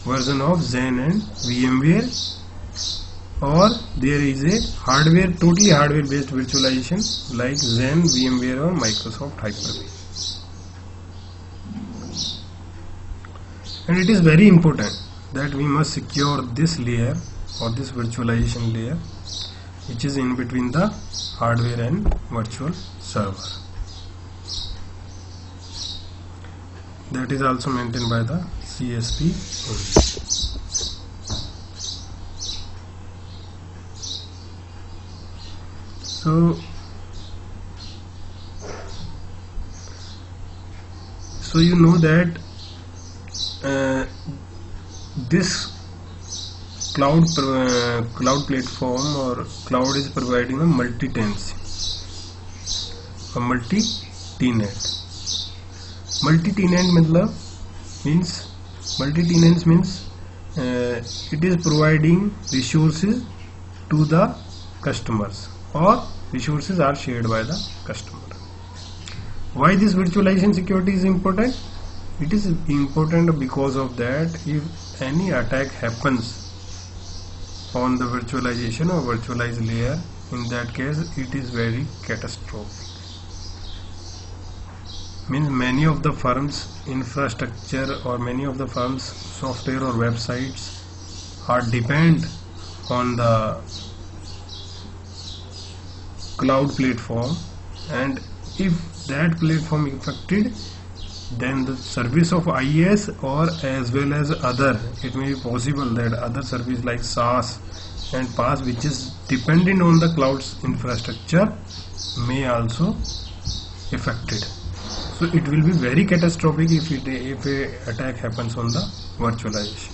version of Xen and VMware, or there is a totally hardware based virtualization like Xen, VMware or Microsoft Hyper-V. And it is very important that we must secure this layer or this virtualization layer which is in between the hardware and virtual server. That is also maintained by the CSP only. So you know that this cloud platform or cloud is providing a multi-tenancy, a multi-tenant. Multi-tenant means it is providing resources to the customers, or resources are shared by the customer. Why this virtualization security is important? It is important because of that if any attack happens on the virtualization or virtualized layer, in that case it is very catastrophic. Means many of the firms infrastructure or many of the firms software or websites are depend on the cloud platform, and if that platform affected, then the service of IaaS or as well as other, it may be possible that other service like SaaS and PaaS which is dependent on the cloud's infrastructure may also affected. So it will be very catastrophic if a attack happens on the virtualization.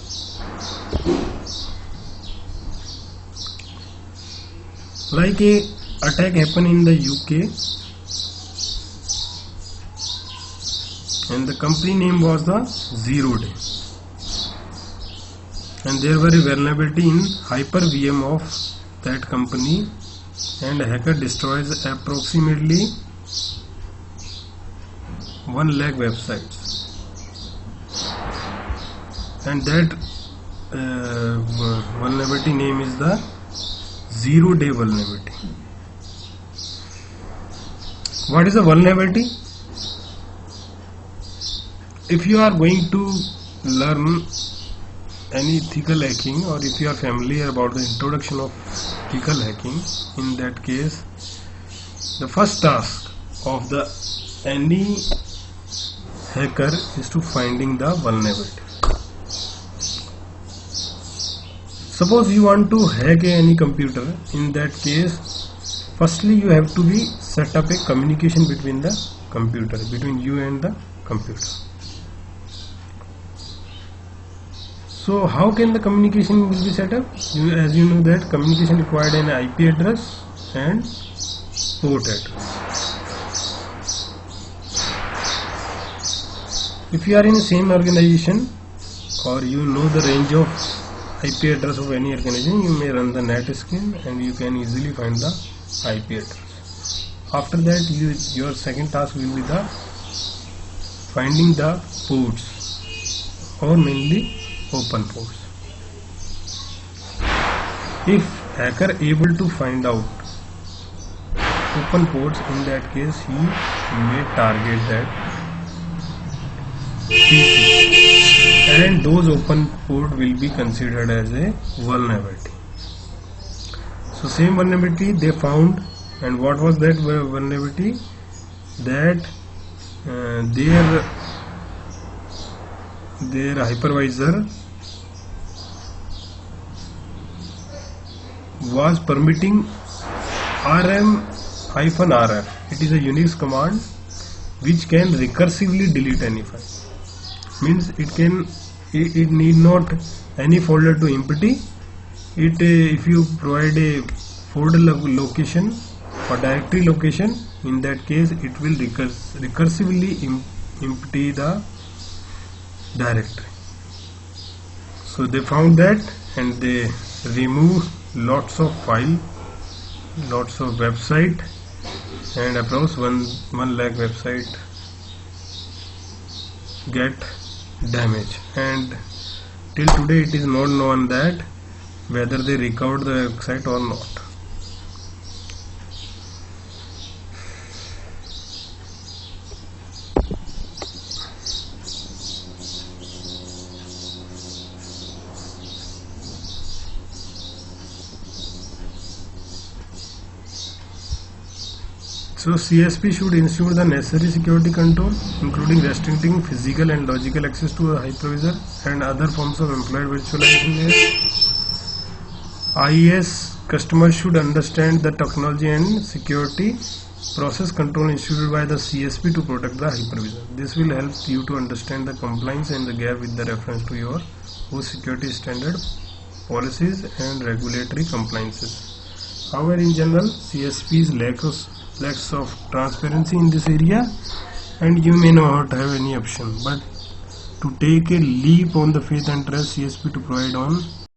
Like a attack happened in the UK, and the company name was the Zero Day, and there were a vulnerability in Hyper-VM of that company, and a hacker destroys approximately 1 lakh websites, and that vulnerability name is the Zero Day vulnerability. What is a vulnerability? If you are going to learn any ethical hacking, or if you are familiar about the introduction of ethical hacking, in that case the first task of the any hacker is to finding the vulnerability. Suppose you want to hack any computer, in that case firstly you have to be set up a communication between the computer, between you and the computer. So how can the communication will be set up? As you know that communication required an IP address and port address. If you are in the same organization, or you know the range of IP address of any organization, you may run the NetScan and you can easily find the IP address. After that, your second task will be the finding the ports, or mainly open ports. If hacker able to find out open ports, in that case he may target that PC, and those open port will be considered as a vulnerability. So same vulnerability they found, and what was that vulnerability? That their hypervisor was permitting rm-rf. It is a Unix command which can recursively delete any file. Means it need not any folder to empty. If you provide a folder location or directory location, in that case it will recursively empty the directory. So they found that, and they removed lots of file, lots of website, and approx 1 lakh website get damaged. And Till today it is not known that whether they recovered the website or not. So CSP should ensure the necessary security control, including restricting physical and logical access to a hypervisor and other forms of employee virtualization layers. IES customers should understand the technology and security process control instituted by the CSP to protect the hypervisor. This will help you to understand the compliance and the gap with the reference to your host security standard, policies and regulatory compliances. However, in general, CSP's lacks of transparency in this area, and you may not have any option but to take a leap on the faith and trust CSP to provide on